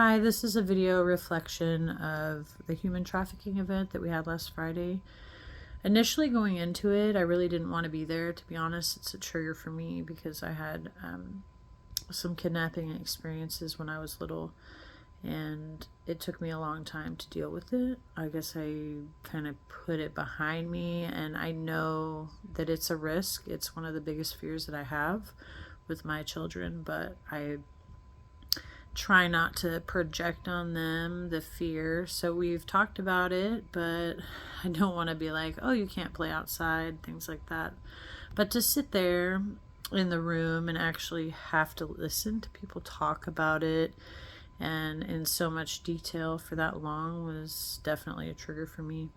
Hi, this is a video reflection of the human trafficking event that we had last Friday. Initially going into it, I really didn't want to be there. To be honest, it's a trigger for me because I had some kidnapping experiences when I was little, and it took me a long time to deal with it. I guess I kind of put it behind me, and I know that it's a risk. It's one of the biggest fears that I have with my children, but I try not to project on them the fear. So we've talked about it, but I don't want to be like, oh, you can't play outside, things like that. But to sit there in the room and actually have to listen to people talk about it and in so much detail for that long was definitely a trigger for me.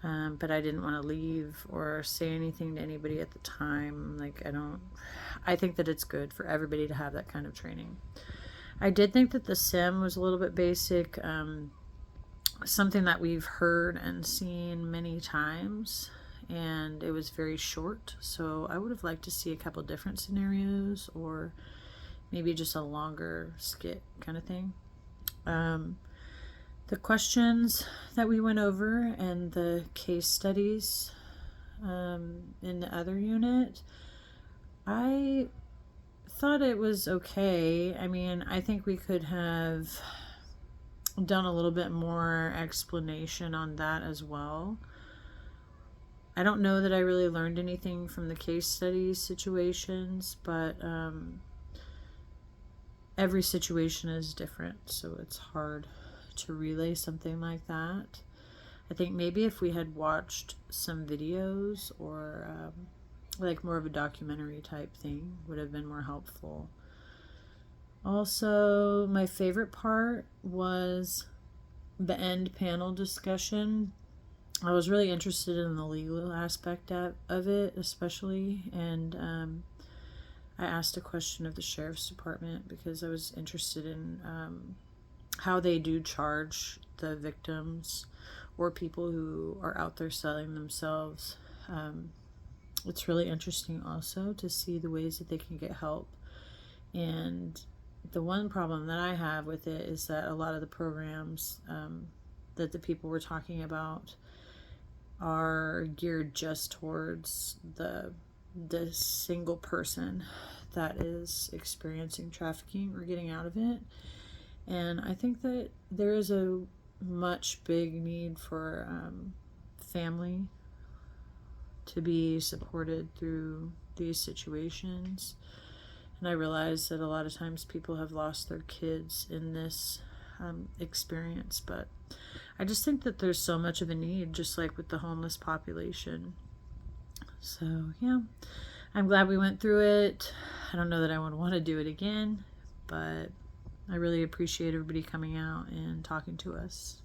But I didn't want to leave or say anything to anybody at the time. I think that it's good for everybody to have that kind of training. I did think that the sim was a little bit basic, something that we've heard and seen many times, and it was very short, so I would have liked to see a couple different scenarios or maybe just a longer skit kind of thing. The questions that we went over and the case studies in the other unit, I thought it was okay. I mean, I think we could have done a little bit more explanation on that as well. I don't know that I really learned anything from the case studies situations, but every situation is different, so it's hard to relay something like that. I think maybe if we had watched some videos or like more of a documentary type thing would have been more helpful. Also, my favorite part was the end panel discussion. I was really interested in the legal aspect of it, especially, and I asked a question of the sheriff's department because I was interested in how they do charge the victims or people who are out there selling themselves. It's really interesting also to see the ways that they can get help. And the one problem that I have with it is that a lot of the programs that the people were talking about are geared just towards the single person that is experiencing trafficking or getting out of it. And I think that there is a much big need for family to be supported through these situations. And I realize that a lot of times people have lost their kids in this experience, but I just think that there's so much of a need, just like with the homeless population. So yeah, I'm glad we went through it. I don't know that I would want to do it again, but I really appreciate everybody coming out and talking to us.